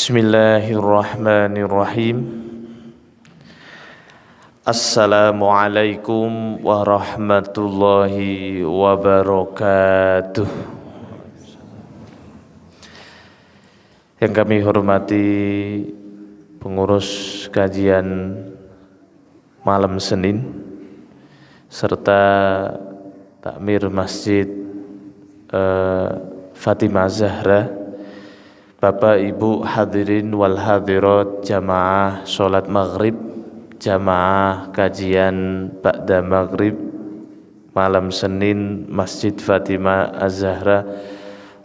Bismillahirrahmanirrahim. Assalamualaikum warahmatullahi wabarakatuh. Yang kami hormati pengurus kajian malam Senin serta takmir Masjid Fatimah Zahra, Bapak Ibu hadirin wal hadirat jamaah sholat maghrib, jamaah kajian ba'da maghrib malam Senin Masjid Fatimah Az-Zahra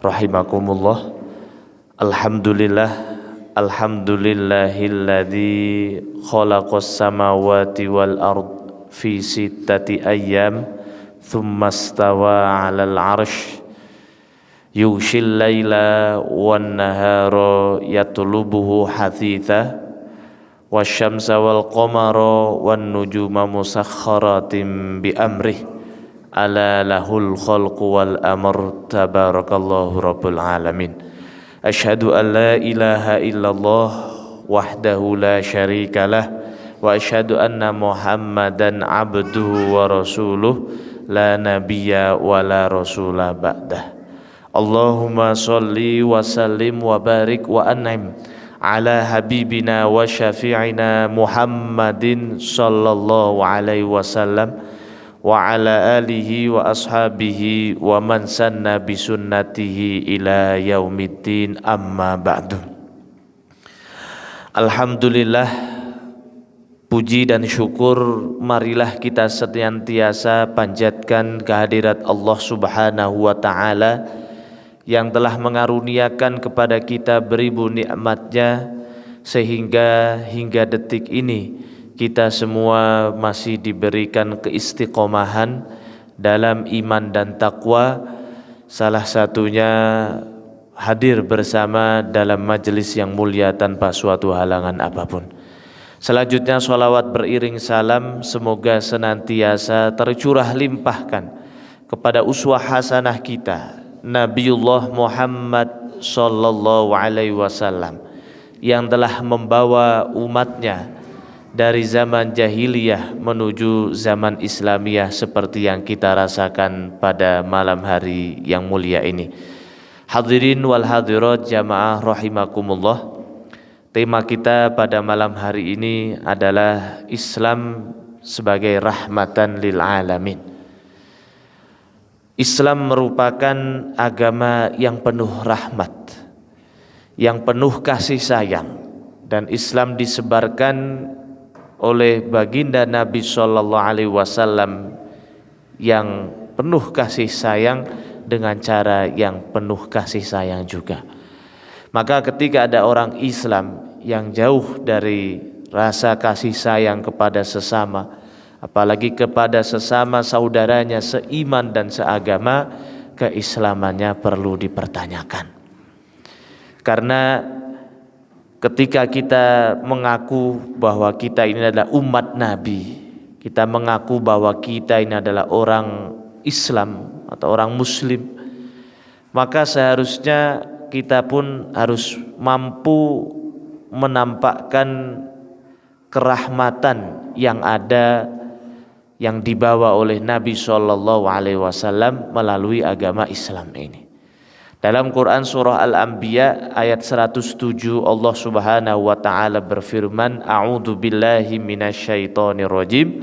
rahimakumullah. Alhamdulillahilladzi khalaqas samawati wal ard fi sittati ayyam thumma istawa 'alal 'arsy yughshil laila wan nahara yatlubuhu hathitha wasyamsa wal qamara wan nujuma musakhkharatin bi amrih ala lahul khalqu wal amr tabarakallahu rabbul alamin. Asyhadu an la ilaha illallah wahdahu la syarikalah wa asyhadu anna muhammadan abduhu wa rasuluh la nabiyya wa la rasula ba'dah. Allahumma salli wa sallim wa barik wa an'im ala habibina wa syafi'ina Muhammadin sallallahu alaihi wasallam wa ala alihi wa ashabihi wa man sanna bi sunnatihi ila yaumiddin, amma ba'du. Alhamdulillah, puji dan syukur marilah kita senantiasa panjatkan kehadirat Allah Subhanahu wa ta'ala yang telah mengaruniakan kepada kita beribu nikmatnya sehingga hingga detik ini kita semua masih diberikan keistiqomahan dalam iman dan takwa, salah satunya hadir bersama dalam majelis yang mulia tanpa suatu halangan apapun. Selanjutnya sholawat beriring salam semoga senantiasa tercurah limpahkan kepada uswah hasanah kita Nabiullah Muhammad sallallahu alaihi wasallam yang telah membawa umatnya dari zaman jahiliyah menuju zaman Islamiyah seperti yang kita rasakan pada malam hari yang mulia ini. Hadirin wal hadirat jamaah rahimakumullah. Tema kita pada malam hari ini adalah Islam sebagai rahmatan lil alamin. Islam merupakan agama yang penuh rahmat, yang penuh kasih sayang, dan Islam disebarkan oleh baginda Nabi sallallahu alaihi wasallam yang penuh kasih sayang dengan cara yang penuh kasih sayang juga. Maka ketika ada orang Islam yang jauh dari rasa kasih sayang kepada sesama, apalagi kepada sesama saudaranya seiman dan seagama, keislamannya perlu dipertanyakan. Karena ketika kita mengaku bahwa kita ini adalah umat Nabi, kita mengaku bahwa kita ini adalah orang Islam atau orang Muslim, maka seharusnya kita pun harus mampu menampakkan kerahmatan yang ada, yang dibawa oleh Nabi sallallahu alaihi wasallam melalui agama Islam ini. Dalam Quran surah Al-Anbiya ayat 107 Allah Subhanahu wa taala berfirman, A'udzu billahi minasyaitonir rajim.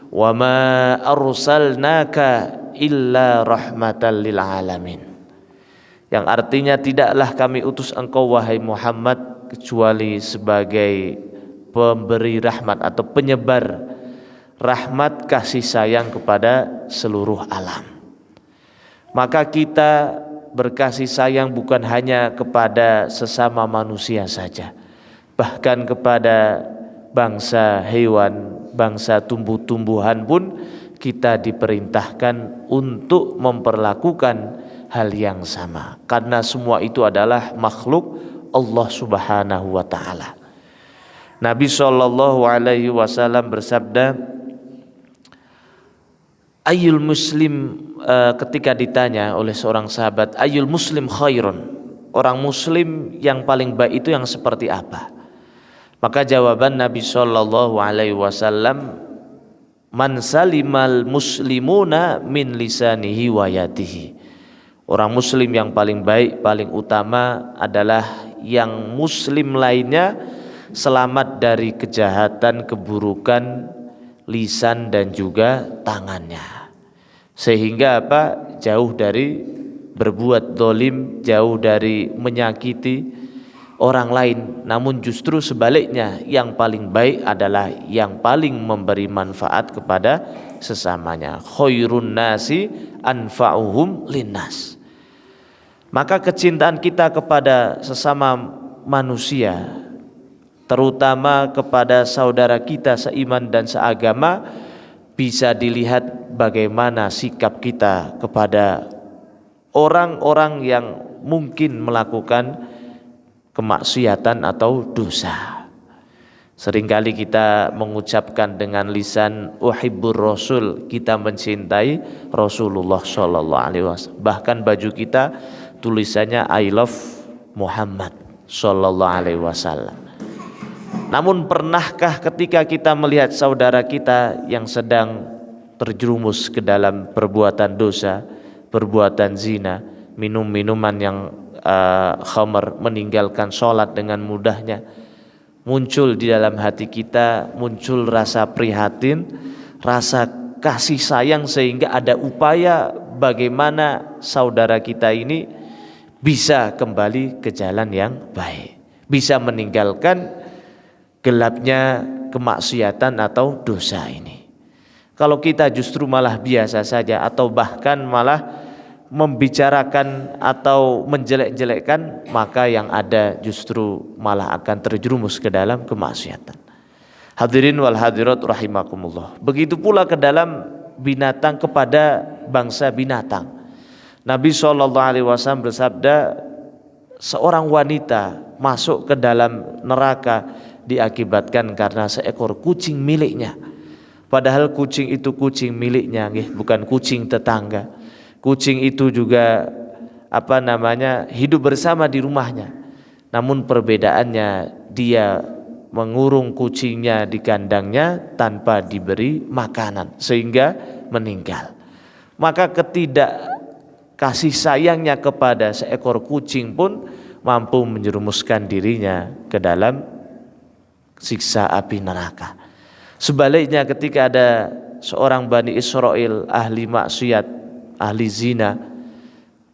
Wa ma arsalnaka illa rahmatan lil alamin. Yang artinya tidaklah kami utus engkau wahai Muhammad kecuali sebagai pemberi rahmat atau penyebar rahmat kasih sayang kepada seluruh alam. Maka kita berkasih sayang bukan hanya kepada sesama manusia saja, bahkan kepada bangsa hewan, bangsa tumbuh-tumbuhan pun kita diperintahkan untuk memperlakukan hal yang sama, karena semua itu adalah makhluk Allah Subhanahu wa ta'ala. Nabi sallallahu alaihi wasallam bersabda, Ayul muslim, ketika ditanya oleh seorang sahabat, ayul muslim khairun, orang muslim yang paling baik itu yang seperti apa? Maka jawaban Nabi Shallallahu Alaihi Wasallam, man salimal muslimuna min lisanihi wa yadihi. Orang muslim yang paling baik, paling utama adalah yang muslim lainnya selamat dari kejahatan, keburukan lisan dan juga tangannya. Sehingga apa? Jauh dari berbuat zalim, jauh dari menyakiti orang lain. Namun justru sebaliknya, yang paling baik adalah yang paling memberi manfaat kepada sesamanya. Khairun nasi anfa'uhum linnas. Maka kecintaan kita kepada sesama manusia, terutama kepada saudara kita seiman dan seagama, bisa dilihat bagaimana sikap kita kepada orang-orang yang mungkin melakukan kemaksiatan atau dosa. Seringkali kita mengucapkan dengan lisan uhibbur rasul, kita mencintai Rasulullah sallallahu alaihi wasallam. Bahkan baju kita tulisannya I love Muhammad sallallahu alaihi wasallam. Namun pernahkah ketika kita melihat saudara kita yang sedang terjerumus ke dalam perbuatan dosa, perbuatan zina, minum minuman yang khamar, meninggalkan sholat dengan mudahnya, muncul di dalam hati kita, muncul rasa prihatin, rasa kasih sayang, sehingga ada upaya bagaimana saudara kita ini bisa kembali ke jalan yang baik, bisa meninggalkan gelapnya kemaksiatan atau dosa ini. Kalau kita justru malah biasa saja atau bahkan malah membicarakan atau menjelek-jelekkan, maka yang ada justru malah akan terjerumus ke dalam kemaksiatan. Hadirin wal hadirat rahimakumullah. Begitu pula ke dalam binatang, kepada bangsa binatang. Nabi SAW bersabda, seorang wanita masuk ke dalam neraka diakibatkan karena seekor kucing miliknya. Padahal kucing itu kucing miliknya, bukan kucing tetangga. Kucing itu juga hidup bersama di rumahnya. Namun perbedaannya, dia mengurung kucingnya di kandangnya tanpa diberi makanan sehingga meninggal. Maka kasih sayangnya kepada seekor kucing pun mampu menjerumuskan dirinya ke dalam siksa api neraka. Sebaliknya, ketika ada seorang Bani Israel ahli maksiat, ahli zina,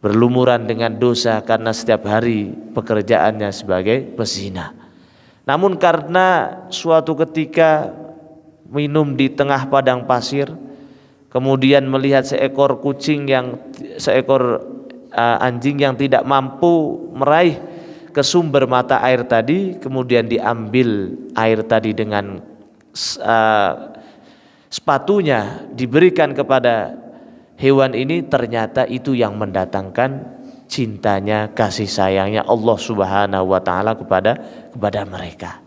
berlumuran dengan dosa karena setiap hari pekerjaannya sebagai pezina. Namun karena suatu ketika minum di tengah padang pasir, kemudian melihat seekor anjing yang tidak mampu meraih ke sumber mata air tadi, kemudian diambil air tadi dengan sepatunya, diberikan kepada hewan ini, ternyata itu yang mendatangkan cintanya, kasih sayangnya Allah Subhanahu wa taala kepada mereka.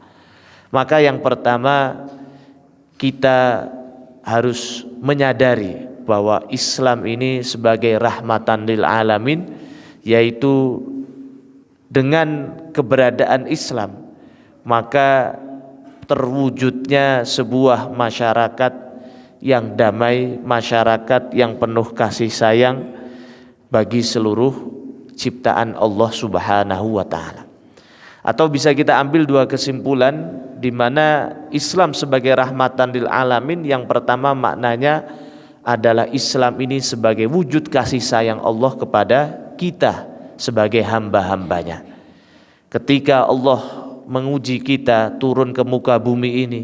Maka yang pertama, kita harus menyadari bahwa Islam ini sebagai rahmatan lil alamin, yaitu dengan keberadaan Islam maka terwujudnya sebuah masyarakat yang damai, masyarakat yang penuh kasih sayang bagi seluruh ciptaan Allah Subhanahu wa taala. Atau bisa kita ambil dua kesimpulan, di mana Islam sebagai rahmatan lil alamin, yang pertama maknanya adalah Islam ini sebagai wujud kasih sayang Allah kepada kita sebagai hamba-hambanya. Ketika Allah menguji kita turun ke muka bumi ini,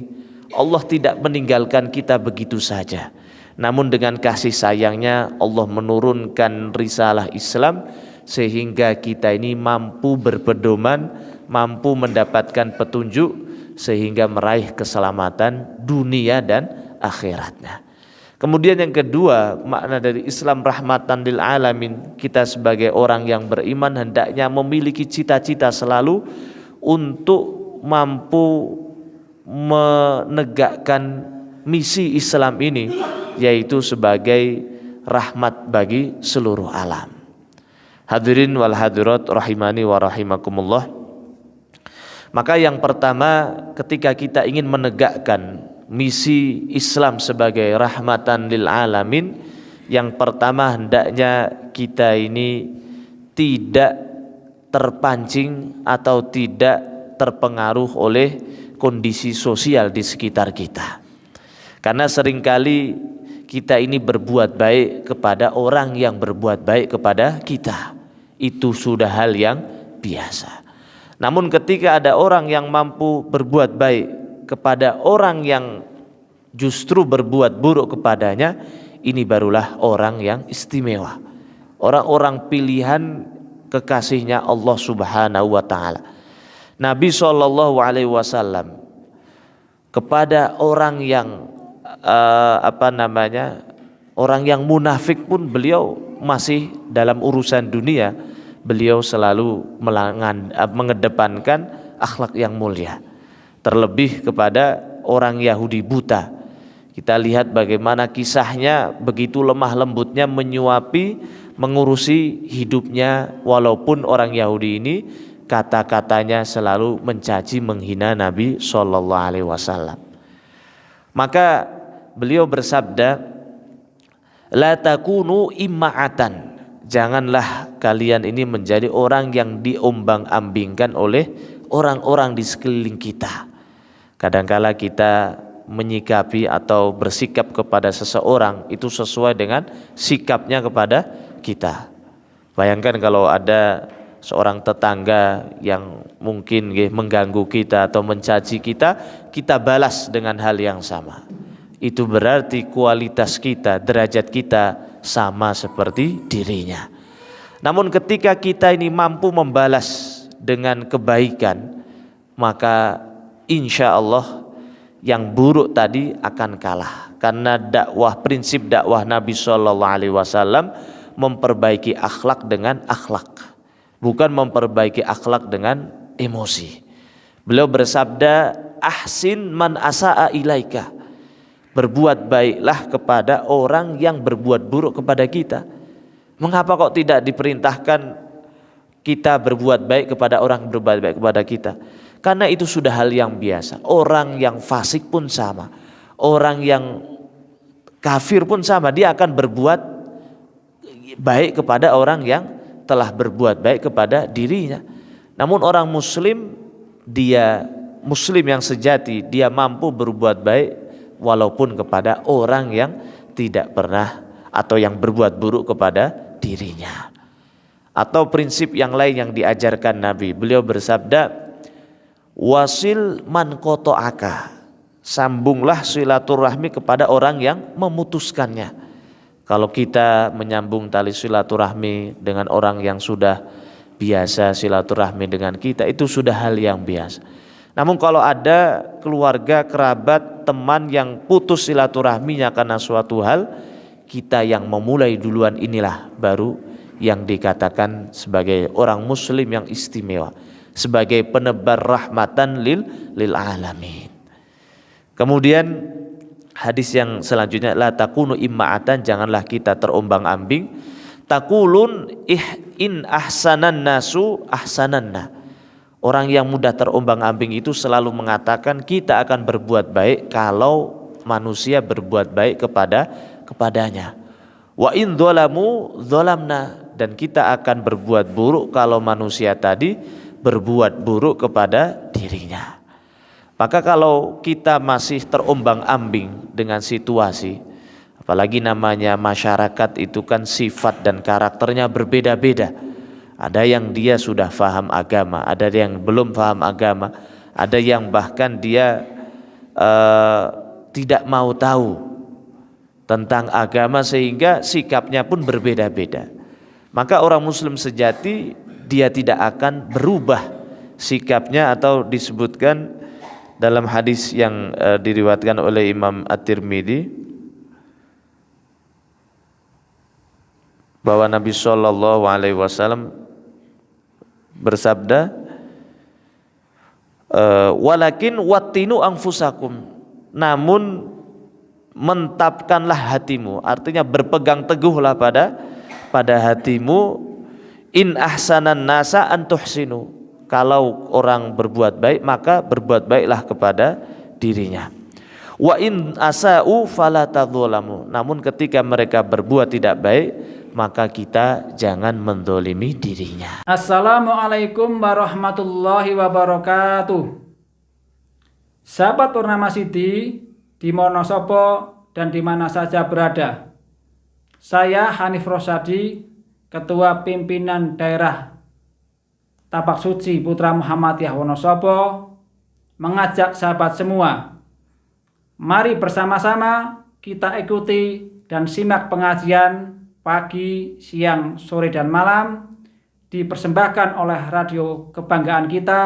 Allah tidak meninggalkan kita begitu saja. Namun dengan kasih sayangnya Allah menurunkan risalah Islam sehingga kita ini mampu berpedoman, mampu mendapatkan petunjuk sehingga meraih keselamatan dunia dan akhiratnya. Kemudian yang kedua, makna dari Islam rahmatan lil alamin, kita sebagai orang yang beriman hendaknya memiliki cita-cita selalu untuk mampu menegakkan misi Islam ini, yaitu sebagai rahmat bagi seluruh alam. Hadirin wal hadirat rahimani wa rahimakumullah. Maka yang pertama, ketika kita ingin menegakkan misi Islam sebagai rahmatan lil alamin, yang pertama hendaknya kita ini tidak terpancing atau tidak terpengaruh oleh kondisi sosial di sekitar kita. Karena seringkali kita ini berbuat baik kepada orang yang berbuat baik kepada kita. Itu sudah hal yang biasa. Namun ketika ada orang yang mampu berbuat baik kepada orang yang justru berbuat buruk kepadanya, ini barulah orang yang istimewa. Orang-orang pilihan kekasihnya Allah Subhanahu wa taala. Nabi SAW kepada orang yang orang yang munafik pun beliau masih dalam urusan dunia, beliau selalu mengedepankan akhlak yang mulia. Terlebih kepada orang Yahudi buta, kita lihat bagaimana kisahnya begitu lemah lembutnya menyuapi, mengurusi hidupnya, walaupun orang Yahudi ini kata-katanya selalu mencaci menghina Nabi SAW. Maka beliau bersabda, la takunu imma'atan, janganlah kalian ini menjadi orang yang diombang-ambingkan oleh orang-orang di sekeliling kita. Kadangkala kita menyikapi atau bersikap kepada seseorang itu sesuai dengan sikapnya kepada kita. Bayangkan kalau ada seorang tetangga yang mungkin mengganggu kita atau mencaci kita, kita balas dengan hal yang sama. Itu berarti kualitas kita, derajat kita sama seperti dirinya. Namun ketika kita ini mampu membalas dengan kebaikan, maka insya Allah yang buruk tadi akan kalah. Karena prinsip dakwah Nabi SAW memperbaiki akhlak dengan akhlak, bukan memperbaiki akhlak dengan emosi. Beliau bersabda, ahsin man asa'a ilaika, berbuat baiklah kepada orang yang berbuat buruk kepada kita. Mengapa kok tidak diperintahkan kita berbuat baik kepada orang yang berbuat baik kepada kita? Karena itu sudah hal yang biasa. Orang yang fasik pun sama, orang yang kafir pun sama, dia akan berbuat baik kepada orang yang telah berbuat baik kepada dirinya. Namun orang muslim, dia muslim yang sejati, dia mampu berbuat baik walaupun kepada orang yang tidak pernah atau yang berbuat buruk kepada dirinya. Atau prinsip yang lain yang diajarkan Nabi, beliau bersabda, wasil man qata'aka, sambunglah silaturahmi kepada orang yang memutuskannya. Kalau kita menyambung tali silaturahmi dengan orang yang sudah biasa silaturahmi dengan kita, itu sudah hal yang biasa. Namun kalau ada keluarga, kerabat, teman yang putus silaturahminya karena suatu hal, kita yang memulai duluan, inilah baru yang dikatakan sebagai orang muslim yang istimewa, sebagai penebar rahmatan lil alamin. Kemudian hadis yang selanjutnya, la takunu imma'atan, janganlah kita terombang-ambing. Takulun in ahsanan nasu ahsananna. Orang yang mudah terombang-ambing itu selalu mengatakan kita akan berbuat baik kalau manusia berbuat baik kepadanya. Wa in dzalamu dzalamna, dan kita akan berbuat buruk kalau manusia tadi berbuat buruk kepada dirinya. Maka kalau kita masih terombang-ambing dengan situasi, apalagi namanya masyarakat itu kan sifat dan karakternya berbeda-beda. Ada yang dia sudah faham agama, ada yang belum faham agama, ada yang bahkan dia tidak mau tahu tentang agama sehingga sikapnya pun berbeda-beda. Maka orang muslim sejati dia tidak akan berubah sikapnya, atau disebutkan dalam hadis yang diriwayatkan oleh Imam At-Tirmidzi bahwa Nabi SAW bersabda, walakin wattinu anfusakum, namun mentapkanlah hatimu, artinya berpegang teguhlah pada hatimu, In ahsanan nasa an tuhsinu. Kalau orang berbuat baik, maka berbuat baiklah kepada dirinya. Wa in asa'u fala tadzalamu. Namun ketika mereka berbuat tidak baik, maka kita jangan mendolimi dirinya. Assalamualaikum warahmatullahi wabarakatuh. Sahabat Purnama City di Monosopo dan di mana saja berada. Saya Hanif Rosadi, Ketua Pimpinan Daerah Tapak Suci Putra Muhammadiyah Wonosobo, mengajak sahabat semua, mari bersama-sama kita ikuti dan simak pengajian pagi, siang, sore, dan malam dipersembahkan oleh radio kebanggaan kita,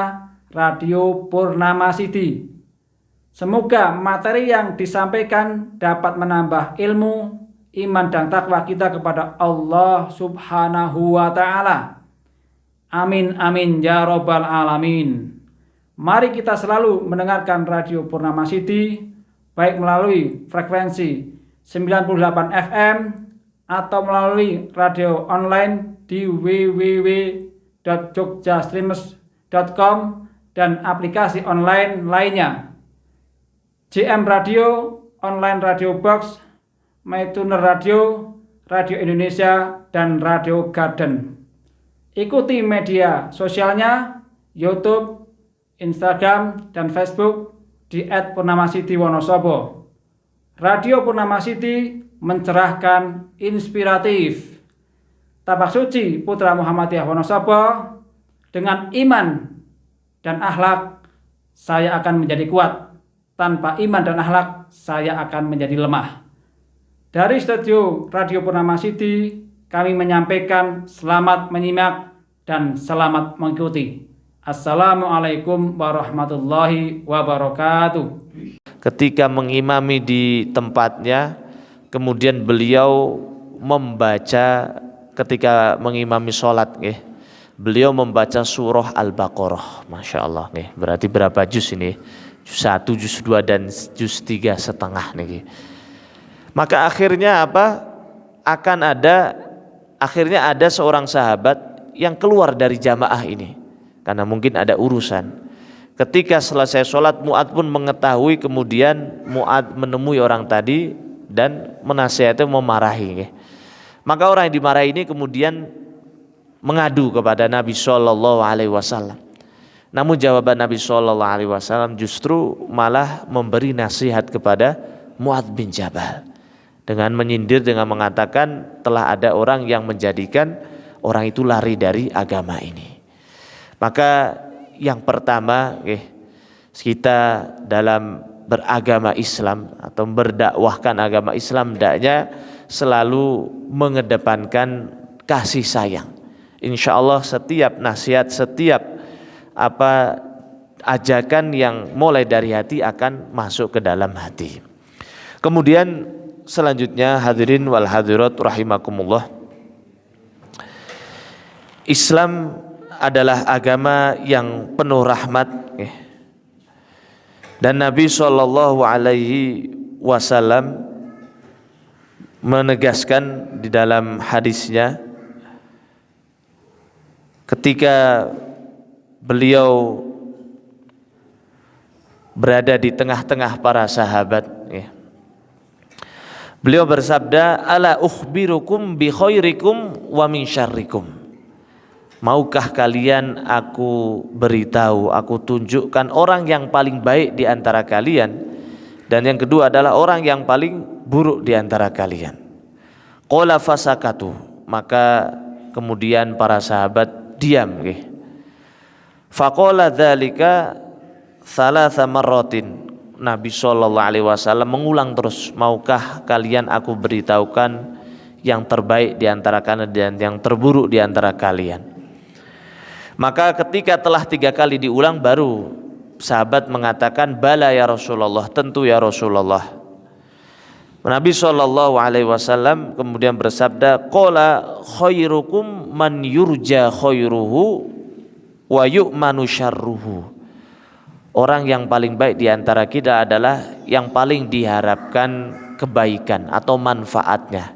Radio Purnama City. Semoga materi yang disampaikan dapat menambah ilmu, iman, dan takwa kita kepada Allah Subhanahu wa Ta'ala. Amin amin ya robbal alamin. Mari kita selalu mendengarkan Radio Purnama City, baik melalui frekuensi 98 FM atau melalui radio online di www.jogjastreamers.com dan aplikasi online lainnya. JM Radio, Online Radio Box, MyTuner Radio, Radio Indonesia, dan Radio Garden. Ikuti media sosialnya, YouTube, Instagram, dan Facebook di @purnamasiti_wonosobo. Radio Purnama City mencerahkan, inspiratif. Tapak Suci Putra Muhammadiyah Wonosobo, dengan iman dan akhlak saya akan menjadi kuat. Tanpa iman dan akhlak saya akan menjadi lemah. Dari studio Radio Purnama City kami menyampaikan selamat menyimak dan selamat mengikuti. Assalamualaikum warahmatullahi wabarakatuh. Ketika mengimami di tempatnya, kemudian beliau membaca ketika mengimami sholat, beliau membaca surah Al-Baqarah. Masya Allah, berarti berapa juz ini? Juz 1, juz 2, dan juz 3,5 nih. Maka akhirnya apa? Akhirnya ada seorang sahabat yang keluar dari jamaah ini karena mungkin ada urusan. Ketika selesai sholat, Mu'adz pun mengetahui, kemudian Mu'adz menemui orang tadi dan menasihati, memarahi. Maka orang yang dimarahi ini kemudian mengadu kepada Nabi Shallallahu Alaihi Wasallam. Namun jawaban Nabi Shallallahu Alaihi Wasallam justru malah memberi nasihat kepada Mu'adz bin Jabal dengan menyindir, dengan mengatakan telah ada orang yang menjadikan orang itu lari dari agama ini. Maka yang pertama, kita dalam beragama Islam atau berdakwahkan agama Islam, hendaknya selalu mengedepankan kasih sayang. Insya Allah setiap nasihat, setiap ajakan yang mulai dari hati akan masuk ke dalam hati. Kemudian selanjutnya, hadirin wal hadirat rahimakumullah, Islam adalah agama yang penuh rahmat, dan Nabi Shallallahu Alaihi Wasallam menegaskan di dalam hadisnya ketika beliau berada di tengah-tengah para sahabat, beliau bersabda, ala ukhbirukum bi khairikum wa min syarrikum. Maukah kalian aku beritahu, aku tunjukkan orang yang paling baik di antara kalian, dan yang kedua adalah orang yang paling buruk di antara kalian. Qala fasakatu. Maka kemudian para sahabat diam. Faqala dzalika thalatha marratin. Nabi Shallallahu Alaihi Wasallam mengulang terus, maukah kalian aku beritahukan yang terbaik di antara kalian dan yang terburuk di antara kalian. Maka ketika telah 3 kali diulang, baru sahabat mengatakan, bala ya Rasulullah, tentu ya Rasulullah. Nabi Shallallahu Alaihi Wasallam kemudian bersabda, qala khairukum man yurja khairuhu wa yu'manu syarruhu. Orang yang paling baik di antara kita adalah yang paling diharapkan kebaikan atau manfaatnya.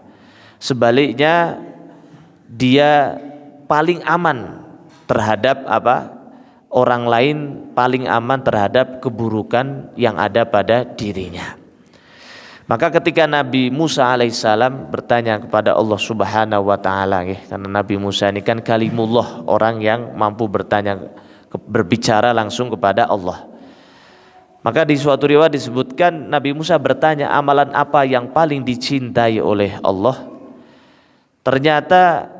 Sebaliknya, dia paling aman terhadap orang lain, paling aman terhadap keburukan yang ada pada dirinya. Maka ketika Nabi Musa alaihissalam bertanya kepada Allah Subhanahu wa taala, karena Nabi Musa ini kan kalimullah, orang yang mampu berbicara langsung kepada Allah. Maka di suatu riwayat disebutkan Nabi Musa bertanya, amalan apa yang paling dicintai oleh Allah? Ternyata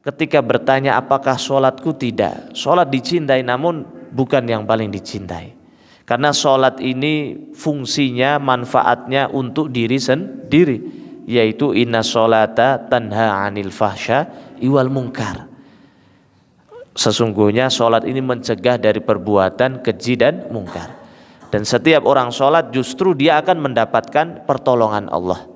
ketika bertanya apakah sholatku, tidak. Sholat dicintai namun bukan yang paling dicintai. Karena sholat ini fungsinya, manfaatnya untuk diri sendiri, yaitu inna sholata tanha anil fahsya iwal munkar. Sesungguhnya sholat ini mencegah dari perbuatan keji dan mungkar. Dan setiap orang sholat justru dia akan mendapatkan pertolongan Allah.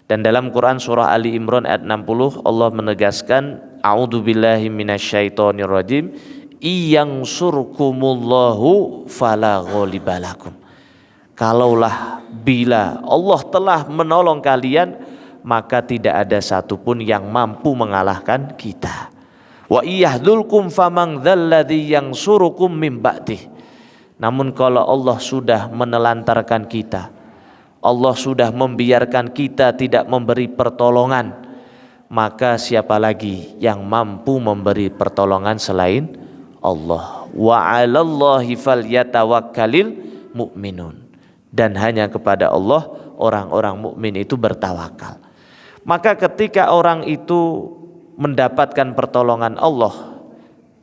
Dan dalam Quran surah Ali Imran ayat 60 Allah menegaskan, a'udzubillahi minasyaitonirrajim, iyang surkumullahu fala ghalibalakum. Kalaulah bila Allah telah menolong kalian, maka tidak ada satupun yang mampu mengalahkan kita. Wa iyahdulkum famang dzalladzi yansurukum min ba'dih. Namun kalau Allah sudah menelantarkan kita, Allah sudah membiarkan kita tidak memberi pertolongan, maka siapa lagi yang mampu memberi pertolongan selain Allah? Wa 'alallahi falyatawakkalul mu'minun. Dan hanya kepada Allah orang-orang mukmin itu bertawakal. Maka ketika orang itu mendapatkan pertolongan Allah,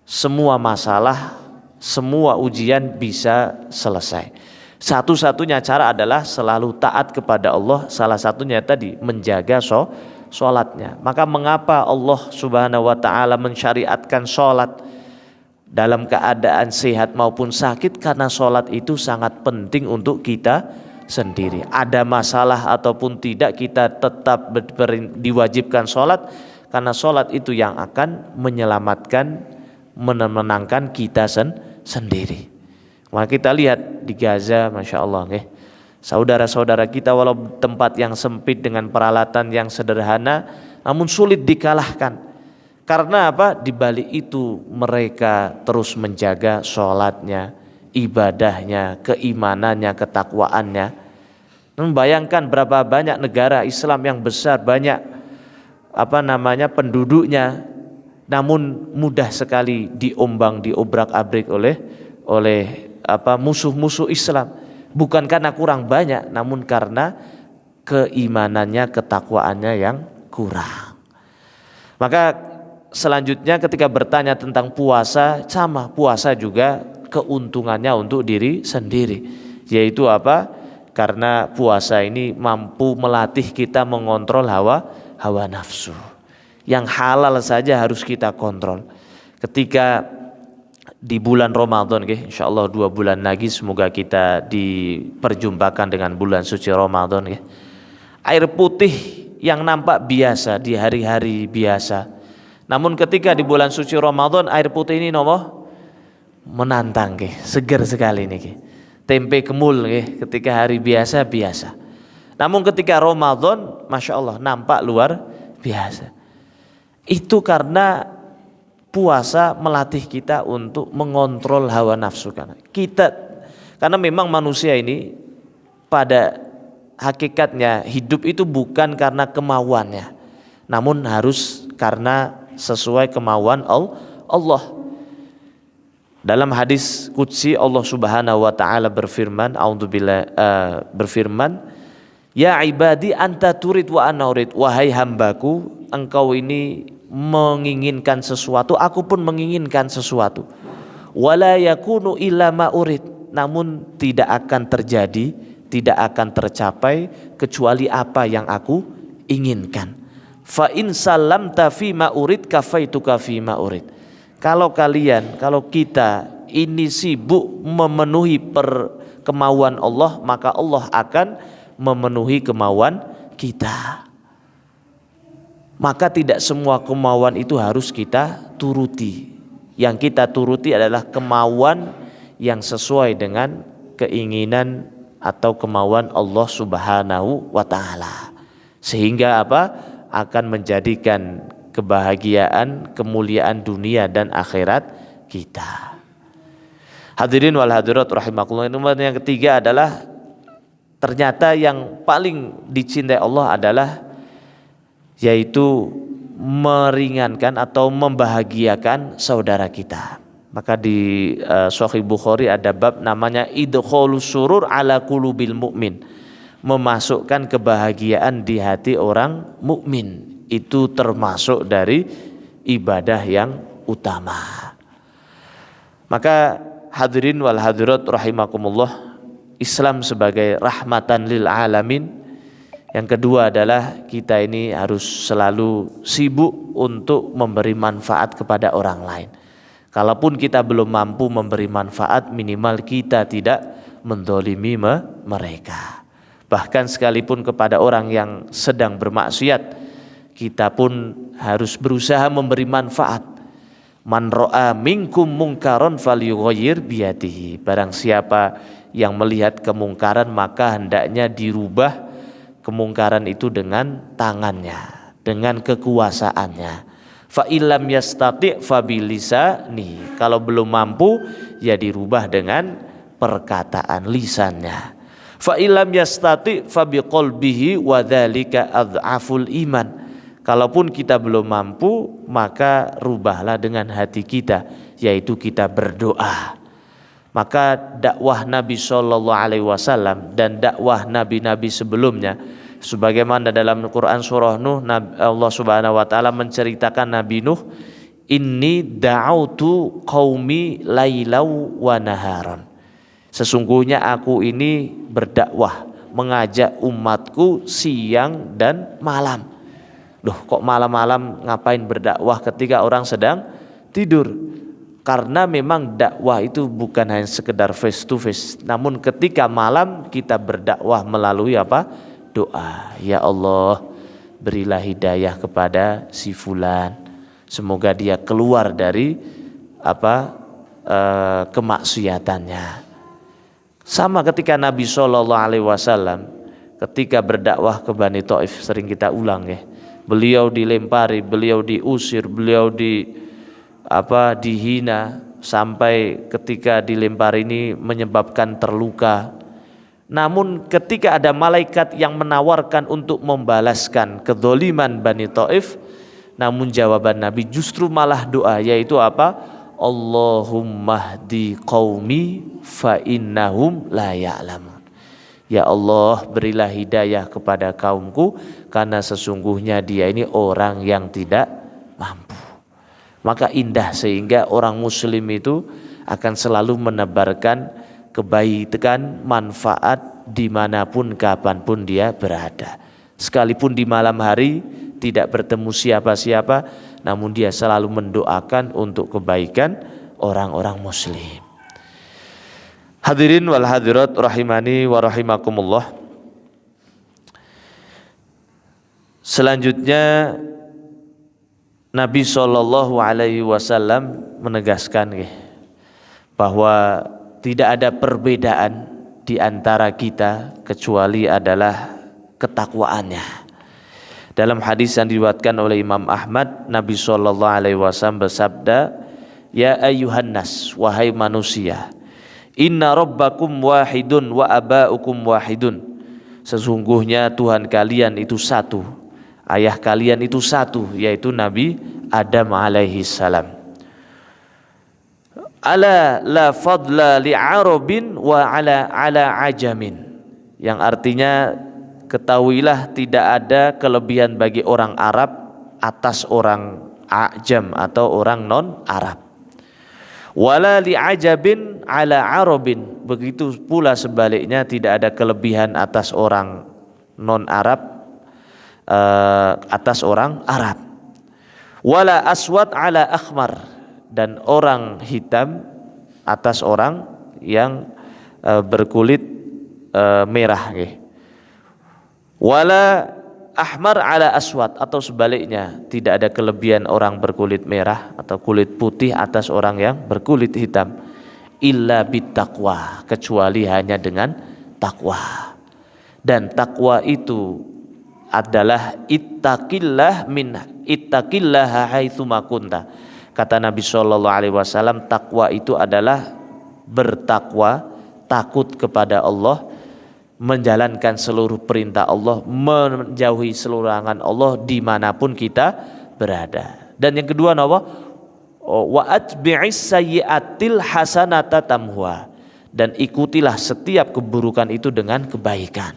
semua masalah, semua ujian bisa selesai. Satu-satunya cara adalah selalu taat kepada Allah. Salah satunya tadi menjaga sholatnya. Maka mengapa Allah Subhanahu wa ta'ala mensyariatkan sholat dalam keadaan sehat maupun sakit? Karena sholat itu sangat penting untuk kita sendiri. Ada masalah ataupun tidak, kita tetap diwajibkan sholat, karena sholat itu yang akan menyelamatkan, menenangkan kita sendiri. Maka kita lihat di Gaza, Masya Allah, saudara-saudara kita walau tempat yang sempit dengan peralatan yang sederhana, namun sulit dikalahkan. Karena apa? Di balik itu mereka terus menjaga sholatnya, ibadahnya, keimanannya, ketakwaannya. Membayangkan berapa banyak negara Islam yang besar, banyak penduduknya, namun mudah sekali diobrak-abrik oleh musuh-musuh Islam, bukan karena kurang banyak, namun karena keimanannya, ketakwaannya yang kurang. Maka selanjutnya ketika bertanya tentang puasa, sama, puasa juga keuntungannya untuk diri sendiri, yaitu apa? Karena puasa ini mampu melatih kita mengontrol hawa nafsu. Yang halal saja harus kita kontrol. Ketika di bulan Ramadan, insyaallah 2 bulan lagi semoga kita diperjumpakan dengan bulan suci Ramadan. Air putih yang nampak biasa di hari-hari biasa, namun ketika di bulan suci Ramadan air putih ini menantang, segar sekali nih. Tempe kemul ketika hari biasa, namun ketika Ramadan Masya Allah nampak luar biasa. Itu karena puasa melatih kita untuk mengontrol hawa nafsu karena memang manusia ini pada hakikatnya hidup itu bukan karena kemauannya, namun harus karena sesuai kemauan Allah. Dalam hadis qudsi Allah Subhanahu wa taala berfirman, ya ibadi anta turid wa ana urid, wahai hambaku, engkau ini menginginkan sesuatu, aku pun menginginkan sesuatu. Wala yakunu illa ma urid, namun tidak akan terjadi, tidak akan tercapai kecuali apa yang aku inginkan. Fa in salamta fi ma urid kafaituka fi ma urid. Kalau kita ini sibuk memenuhi kemauan Allah, maka Allah akan memenuhi kemauan kita. Maka tidak semua kemauan itu harus kita turuti. Yang kita turuti adalah kemauan yang sesuai dengan keinginan atau kemauan Allah Subhanahu wa taala. Sehingga akan menjadikan kebahagiaan, kemuliaan dunia dan akhirat kita. Hadirin wal hadirat rahimakumullah. Yang ketiga adalah ternyata yang paling dicintai Allah adalah yaitu meringankan atau membahagiakan saudara kita. Maka di Sahih Bukhari ada bab namanya idkhalus surur ala qulubil mu'min, memasukkan kebahagiaan di hati orang mukmin. Itu termasuk dari ibadah yang utama. Maka hadirin wal hadirat rahimakumullah, Islam sebagai rahmatan lil alamin. Yang kedua adalah kita ini harus selalu sibuk untuk memberi manfaat kepada orang lain. Kalaupun kita belum mampu memberi manfaat, minimal kita tidak mendolimi mereka. Bahkan sekalipun kepada orang yang sedang bermaksiat, kita pun harus berusaha memberi manfaat. Man ra'a minkum mungkaron falyughayyir biyadihi. Barang siapa yang melihat kemungkaran maka hendaknya dirubah kemungkaran itu dengan tangannya, dengan kekuasaannya. Fa illam yastati' fa bilisani. Kalau belum mampu ya dirubah dengan perkataan lisannya. Fa illam yastati' fa biqalbihi wa dzalika adhaful iman. Kalaupun kita belum mampu maka rubahlah dengan hati kita, yaitu kita berdoa. Maka dakwah Nabi SAW dan dakwah nabi-nabi sebelumnya, sebagaimana dalam Quran surah Nuh, Allah Subhanahu wa taala menceritakan Nabi Nuh, inni da'autu qaumi lailau wa naharan. Sesungguhnya aku ini berdakwah, mengajak umatku siang dan malam. Loh, kok malam-malam ngapain berdakwah ketika orang sedang tidur? Karena memang dakwah itu bukan hanya sekedar face to face, namun ketika malam kita berdakwah melalui apa? Doa. Ya Allah, berilah hidayah kepada si fulan. Semoga dia keluar dari kemaksiatannya. Sama ketika Nabi SAW ketika berdakwah ke Bani Thaif, sering kita ulang ya. Beliau dilempari, beliau diusir, beliau dihina, sampai ketika dilempar ini menyebabkan terluka. Namun ketika ada malaikat yang menawarkan untuk membalaskan kedzaliman Bani Thaif, namun jawaban Nabi justru malah doa, yaitu apa? Allahumma hdi qaumi fa innahum la ya'lamun. Ya Allah, berilah hidayah kepada kaumku karena sesungguhnya dia ini orang yang tidak mampu. Maka indah sehingga orang muslim itu akan selalu menebarkan kebaikan, manfaat dimanapun kapanpun dia berada. Sekalipun di malam hari tidak bertemu siapa-siapa, namun dia selalu mendoakan untuk kebaikan orang-orang muslim. Hadirin wal hadirat rahimani wa rahimakumullah. Selanjutnya Nabi SAW menegaskan bahwa tidak ada perbedaan di antara kita kecuali adalah ketakwaannya. Dalam hadis yang diriwayatkan oleh Imam Ahmad, Nabi SAW bersabda, ya ayyuhan nas, wahai manusia, inna rabbakum wahidun wa aba'ukum wahidun. Sesungguhnya Tuhan kalian itu satu, ayah kalian itu satu, yaitu Nabi Adam alaihi salam. Ala la fadla li'arabin wa ala ajamin. Yang artinya ketahuilah tidak ada kelebihan bagi orang Arab atas orang ajam atau orang non Arab. Wala li'ajabin ala arabin. Begitu pula sebaliknya tidak ada kelebihan atas orang non Arab atas orang Arab. Wala aswad ala akhmar. Dan orang hitam atas orang yang berkulit merah. Wala ahmar ala aswad, atau sebaliknya tidak ada kelebihan orang berkulit merah atau kulit putih atas orang yang berkulit hitam. Illa bittaqwa, kecuali hanya dengan takwa. Dan takwa itu adalah ittaqillaha haitsu ma kunta. Kata Nabi sallallahu alaihi wasallam, takwa itu adalah bertakwa, takut kepada Allah, menjalankan seluruh perintah Allah, menjauhi seluruh larangan Allah dimanapun kita berada. Dan yang kedua apa? Wa atbi'is sayyi'atil hasanata tamhuha, dan ikutilah setiap keburukan itu dengan kebaikan.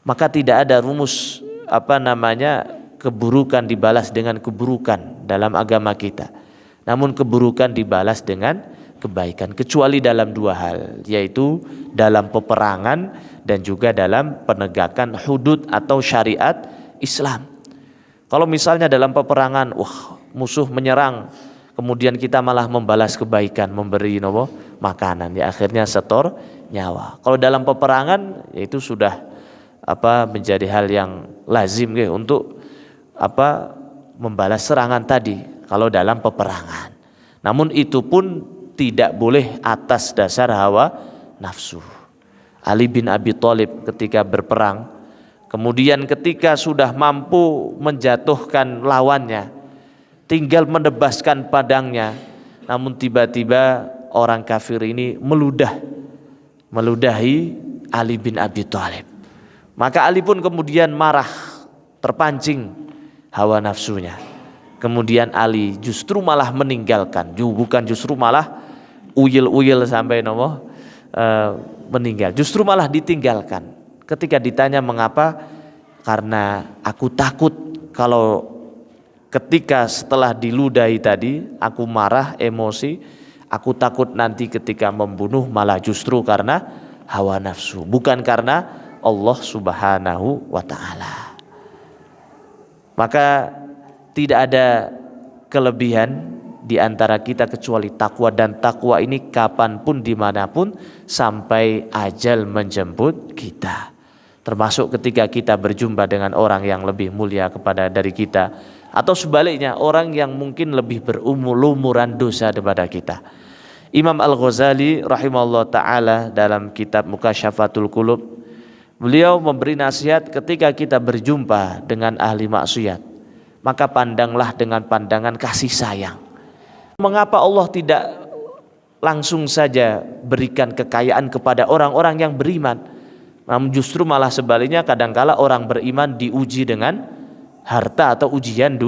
Maka tidak ada rumus keburukan dibalas dengan keburukan dalam agama kita. Namun keburukan dibalas dengan kebaikan, kecuali dalam dua hal, yaitu dalam peperangan dan juga dalam penegakan hudud atau syariat Islam. Kalau misalnya dalam peperangan, musuh menyerang, kemudian kita malah membalas kebaikan, memberi makanan, ya akhirnya setor nyawa. Kalau dalam peperangan, itu sudah menjadi hal yang lazim untuk membalas serangan tadi kalau dalam peperangan. Namun itu pun tidak boleh atas dasar hawa nafsu. Ali bin Abi Thalib ketika berperang, kemudian ketika sudah mampu menjatuhkan lawannya, tinggal menebaskan pedangnya, namun tiba-tiba orang kafir ini meludahi Ali bin Abi Thalib. Maka Ali pun kemudian marah, terpancing hawa nafsunya. Kemudian Ali justru malah meninggalkan, bukan justru malah uyil-uyil sampai meninggal, justru malah ditinggalkan. Ketika ditanya mengapa, karena aku takut kalau ketika setelah diludahi tadi aku marah, emosi, aku takut nanti ketika membunuh malah justru karena hawa nafsu, bukan karena Allah Subhanahu wa ta'ala. Maka tidak ada kelebihan di antara kita kecuali takwa, dan takwa ini kapanpun dimanapun sampai ajal menjemput kita. Termasuk ketika kita berjumpa dengan orang yang lebih mulia dari kita, atau sebaliknya orang yang mungkin lebih berumuran dosa daripada kita. Imam Al-Ghazali rahimahullah ta'ala dalam kitab Mukasyafatul Qulub, beliau memberi nasihat ketika kita berjumpa dengan ahli maksiat, maka pandanglah dengan pandangan kasih sayang. Mengapa Allah tidak langsung saja berikan kekayaan kepada orang-orang yang beriman, namun justru malah sebaliknya, kadangkala orang beriman diuji dengan harta atau ujian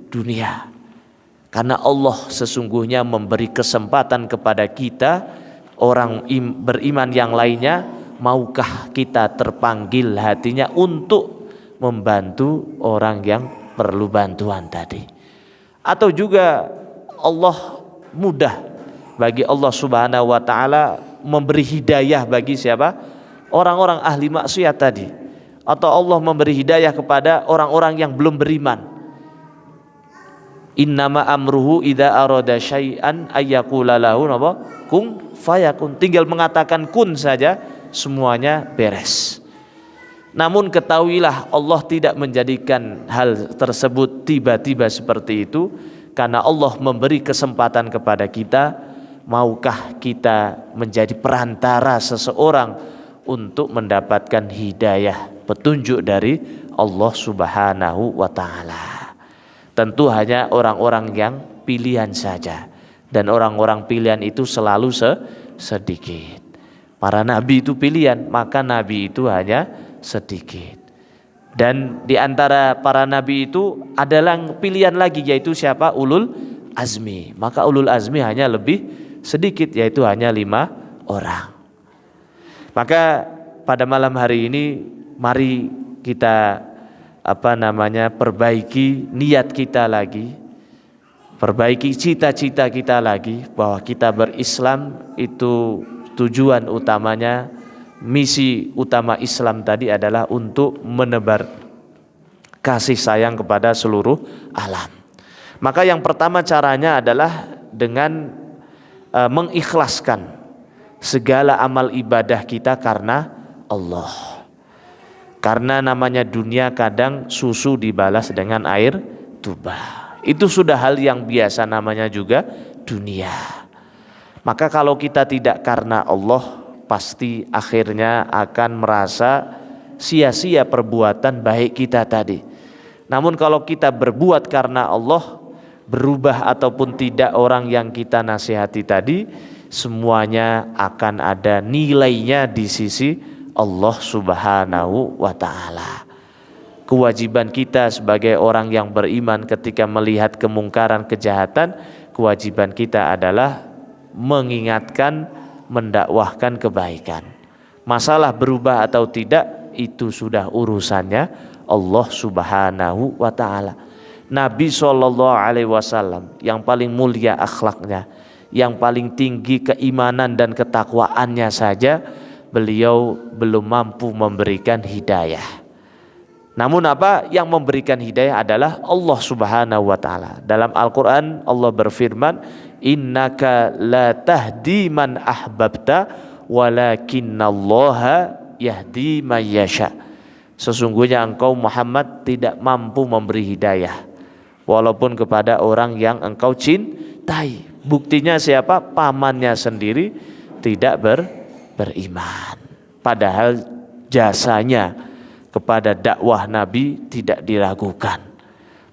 dunia. Karena Allah sesungguhnya memberi kesempatan kepada kita, orang beriman yang lainnya, maukah kita terpanggil hatinya untuk membantu orang yang perlu bantuan tadi. Atau juga Allah mudah bagi Allah Subhanahu wa ta'ala memberi hidayah bagi siapa? Orang-orang ahli maksiat tadi. Atau Allah memberi hidayah kepada orang-orang yang belum beriman. Innama amruhu idza arada syai'an ayyaqula lahu kun fayakun. Tinggal mengatakan kun saja, semuanya beres. Namun ketahuilah Allah tidak menjadikan hal tersebut tiba-tiba seperti itu, karena Allah memberi kesempatan kepada kita. Maukah kita menjadi perantara seseorang untuk mendapatkan hidayah, petunjuk dari Allah Subhanahu wa ta'ala? Tentu hanya orang-orang yang pilihan saja, dan orang-orang pilihan itu selalu sedikit. Para nabi itu pilihan, maka nabi itu hanya sedikit. Dan di antara para nabi itu adalah pilihan lagi, yaitu siapa? Ulul azmi. Maka ulul azmi hanya lebih sedikit, yaitu hanya 5 orang. Maka pada malam hari ini mari kita perbaiki niat kita lagi, perbaiki cita-cita kita lagi, bahwa kita berislam itu tujuan utamanya, misi utama Islam tadi adalah untuk menebar kasih sayang kepada seluruh alam. Maka yang pertama caranya adalah dengan mengikhlaskan segala amal ibadah kita karena Allah. Karena namanya dunia, kadang susu dibalas dengan air tuba. Itu sudah hal yang biasa, namanya juga dunia. Maka kalau kita tidak karena Allah, pasti akhirnya akan merasa sia-sia perbuatan baik kita tadi. Namun kalau kita berbuat karena Allah, berubah ataupun tidak orang yang kita nasihati tadi, semuanya akan ada nilainya di sisi Allah Subhanahu wa ta'ala. Kewajiban kita sebagai orang yang beriman ketika melihat kemungkaran, kejahatan, kewajiban kita adalah mengingatkan, mendakwahkan kebaikan. Masalah berubah atau tidak, itu sudah urusannya Allah Subhanahu wa ta'ala. Nabi SAW yang paling mulia akhlaknya, yang paling tinggi keimanan dan ketakwaannya saja, beliau belum mampu memberikan hidayah. Namun apa yang memberikan hidayah adalah Allah Subhanahu wa ta'ala. Dalam Al-Quran Allah berfirman, innaka la tahdi man ahbabta walakinnallaha yahdi man yasha. Sesungguhnya engkau Muhammad tidak mampu memberi hidayah walaupun kepada orang yang engkau cintai. Buktinya siapa? Pamannya sendiri tidak beriman. Padahal jasanya kepada dakwah Nabi tidak diragukan.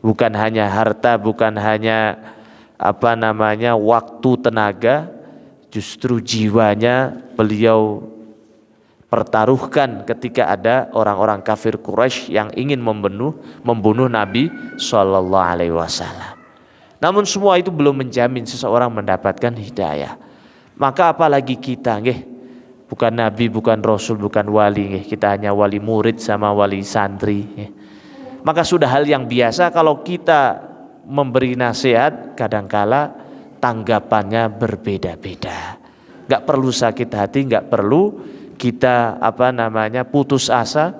Bukan hanya harta, bukan hanya waktu, tenaga, justru jiwanya beliau pertaruhkan ketika ada orang-orang kafir Quraisy yang ingin membunuh Nabi Shallallahu Alaihi Wasallam. Namun semua itu belum menjamin seseorang mendapatkan hidayah. Maka apalagi kita, bukan nabi, bukan rasul, bukan wali, kita hanya wali murid sama wali santri. Maka sudah hal yang biasa kalau kita memberi nasihat, kadangkala tanggapannya berbeda-beda. Gak perlu sakit hati, gak perlu kita putus asa,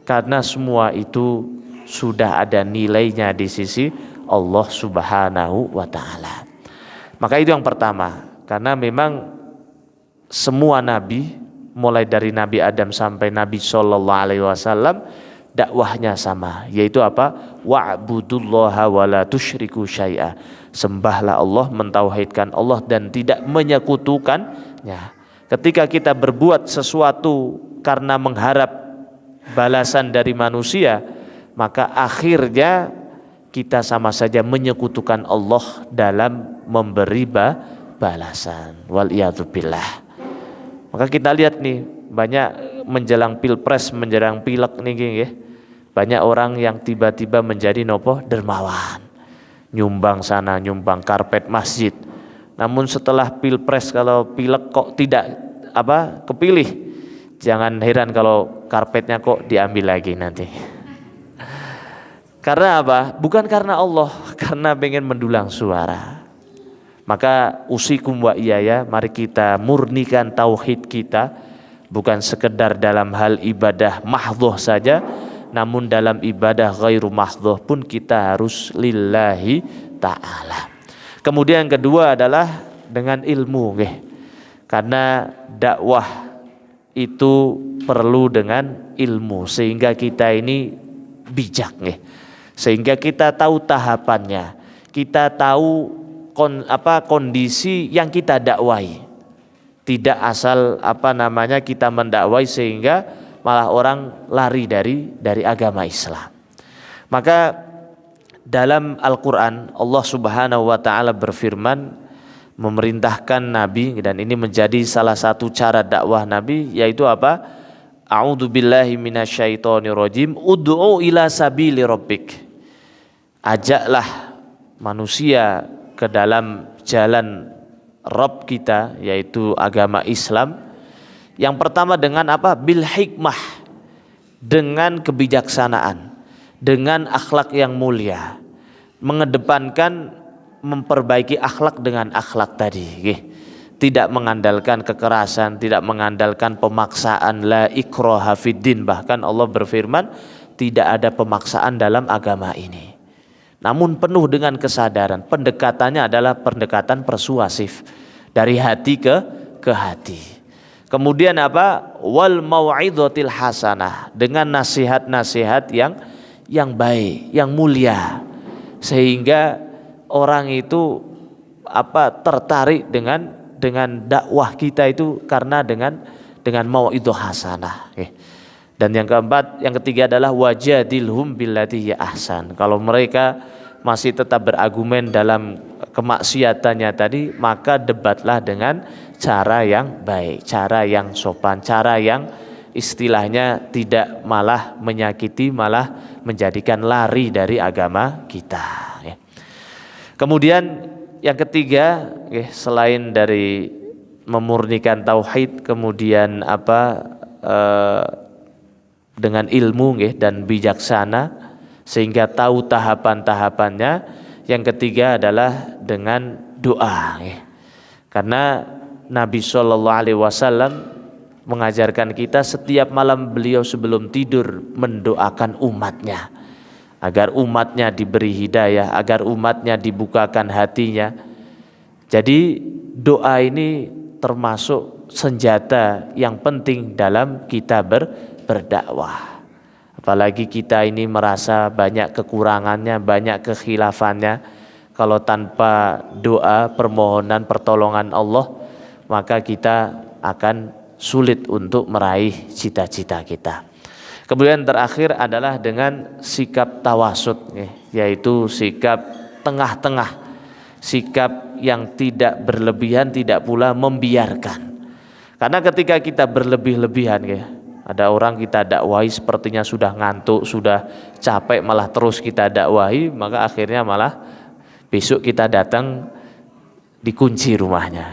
karena semua itu sudah ada nilainya di sisi Allah Subhanahu wa ta'ala. Maka itu yang pertama, karena memang semua nabi, mulai dari Nabi Adam sampai Nabi Sallallahu Alaihi Wasallam, dakwahnya sama, yaitu apa? Wa'budullaha wa la tusyriku syai'a. Sembahlah Allah, mentauhidkan Allah dan tidak menyekutukannya. Ketika kita berbuat sesuatu karena mengharap balasan dari manusia, maka akhirnya kita sama saja menyekutukan Allah dalam memberi balasan. Waliyadzubillah. Maka kita lihat nih, banyak menjelang pilpres, menjelang pilek nih, banyak orang yang tiba-tiba menjadi dermawan, nyumbang sana, nyumbang karpet masjid. Namun setelah pilpres, kalau pilek kok tidak kepilih, jangan heran kalau karpetnya kok diambil lagi nanti. Karena apa? Bukan karena Allah, karena pengen mendulang suara. Maka usikum wa iyaya, mari kita murnikan tauhid kita, bukan sekedar dalam hal ibadah mahdhoh saja, namun dalam ibadah ghairu mahdhoh pun kita harus lillahi ta'ala. Kemudian yang kedua adalah dengan ilmu, karena dakwah itu perlu dengan ilmu, sehingga kita ini bijak, sehingga kita tahu tahapannya, kita tahu kondisi yang kita dakwai. Tidak asal kita mendakwai sehingga malah orang lari dari agama Islam. Maka dalam Al-Qur'an Allah Subhanahu wa taala berfirman, memerintahkan Nabi, dan ini menjadi salah satu cara dakwah Nabi, yaitu apa? A'udzubillahi minasyaitonirrajim, ud'u ila sabili rabbik. Ajaklah manusia ke dalam jalan Rabb kita, yaitu agama Islam. Yang pertama dengan apa? Bil hikmah, dengan kebijaksanaan, dengan akhlak yang mulia, mengedepankan memperbaiki akhlak dengan akhlak tadi, tidak mengandalkan kekerasan, tidak mengandalkan pemaksaan. La ikraha fiddin, bahkan Allah berfirman tidak ada pemaksaan dalam agama ini. Namun penuh dengan kesadaran. Pendekatannya adalah pendekatan persuasif, dari hati ke hati. Kemudian apa? Wal mau'izatil hasanah, dengan nasihat-nasihat yang baik, yang mulia, sehingga orang itu tertarik dengan dakwah kita itu karena dengan mau'izah hasanah. Dan yang ketiga adalah wajadilhum billati hiya ahsan. Kalau mereka masih tetap berargumen dalam kemaksiatannya tadi, maka debatlah dengan cara yang baik, cara yang sopan, cara yang istilahnya tidak malah menyakiti, malah menjadikan lari dari agama kita. Kemudian yang ketiga, selain dari memurnikan tauhid, kemudian dengan ilmu dan bijaksana sehingga tahu tahapan-tahapannya. Yang ketiga adalah dengan doa. Karena Nabi SAW mengajarkan kita setiap malam beliau sebelum tidur mendoakan umatnya agar umatnya diberi hidayah, agar umatnya dibukakan hatinya. Jadi doa ini termasuk senjata yang penting dalam kita berdakwah. Apalagi kita ini merasa banyak kekurangannya, banyak kekhilafannya. Kalau tanpa doa, permohonan, pertolongan Allah, maka kita akan sulit untuk meraih cita-cita kita. Kemudian terakhir adalah dengan sikap tawasud, yaitu sikap tengah-tengah, sikap yang tidak berlebihan, tidak pula membiarkan. Karena ketika kita berlebih-lebihan, ada orang kita dakwahi sepertinya sudah ngantuk, sudah capek, malah terus kita dakwahi, maka akhirnya malah besok kita datang dikunci rumahnya.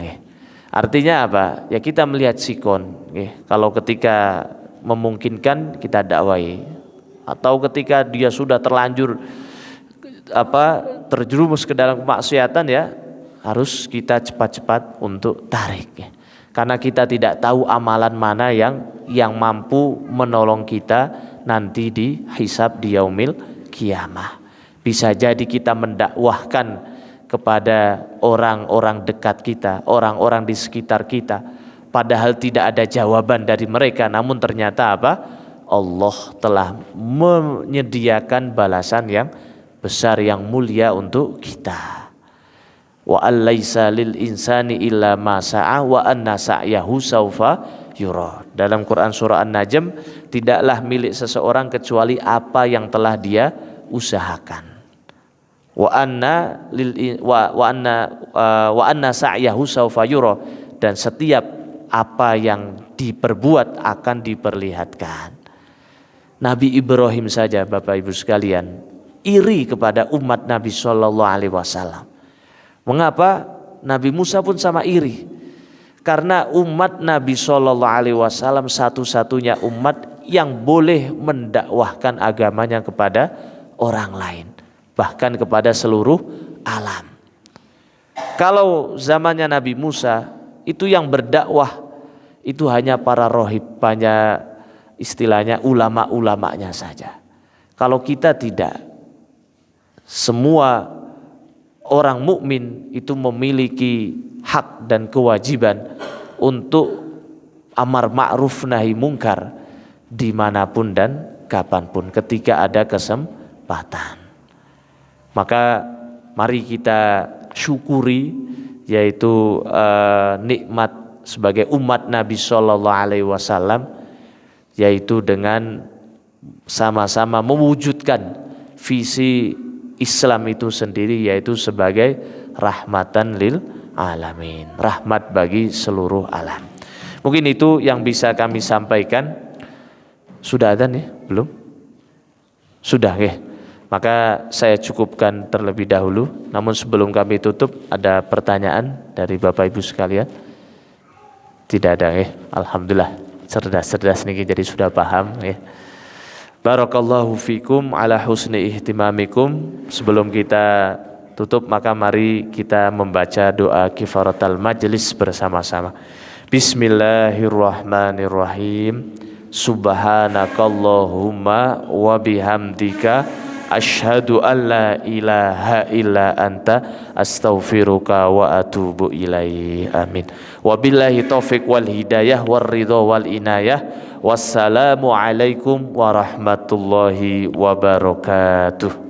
Artinya apa? Ya kita melihat sikon. Kalau ketika memungkinkan kita dakwahi, atau ketika dia sudah terlanjur terjerumus ke dalam kemaksiatan, ya harus kita cepat-cepat untuk tarik. Karena kita tidak tahu amalan mana yang mampu menolong kita nanti di hisab di yaumil kiamah. Bisa jadi kita mendakwahkan kepada orang-orang dekat kita, orang-orang di sekitar kita, padahal tidak ada jawaban dari mereka, namun ternyata Allah telah menyediakan balasan yang besar, yang mulia untuk kita. Wa allaisa lil insani illa ma sa'a wa anna sa'yahu saufa yura. Dalam Quran surah An-Najm, tidaklah milik seseorang kecuali apa yang telah dia usahakan. Wa anna sa'yahu saufa yura, dan setiap apa yang diperbuat akan diperlihatkan. Nabi Ibrahim saja, Bapak Ibu sekalian, iri kepada umat Nabi Shallallahu Alaihi Wasallam. Mengapa? Nabi Musa pun sama iri, karena umat Nabi Shallallahu Alaihi Wasallam satu-satunya umat yang boleh mendakwahkan agamanya kepada orang lain, bahkan kepada seluruh alam. Kalau zamannya Nabi Musa, itu yang berdakwah itu hanya para rohib, hanya istilahnya ulama-ulamanya saja. Kalau kita tidak, semua orang mukmin itu memiliki hak dan kewajiban untuk amar ma'ruf nahi mungkar dimanapun dan kapanpun ketika ada kesempatan. Maka mari kita syukuri, yaitu nikmat sebagai umat Nabi Shallallahu Alaihi Wasallam, yaitu dengan sama-sama mewujudkan visi Islam itu sendiri, yaitu sebagai rahmatan lil alamin, rahmat bagi seluruh alam. Mungkin itu yang bisa kami sampaikan. Sudah adzan ya? Belum? Sudah ya. Maka saya cukupkan terlebih dahulu. Namun sebelum kami tutup, ada pertanyaan dari Bapak Ibu sekalian? Tidak ada ya. Alhamdulillah, cerdas-cerdas nih, jadi sudah paham ya. Barakallahu fikum ala husni ihtimamikum. Sebelum kita tutup, maka mari kita membaca doa kifaratul majlis bersama-sama. Bismillahirrahmanirrahim. Subhanakallahumma wa bihamdika asyhadu an la ilaha illa anta astaghfiruka wa atubu ilaih. Amin. Wabillahi taufiq wal hidayah war ridha wal inayah. Wassalamu alaikum warahmatullahi wabarakatuh.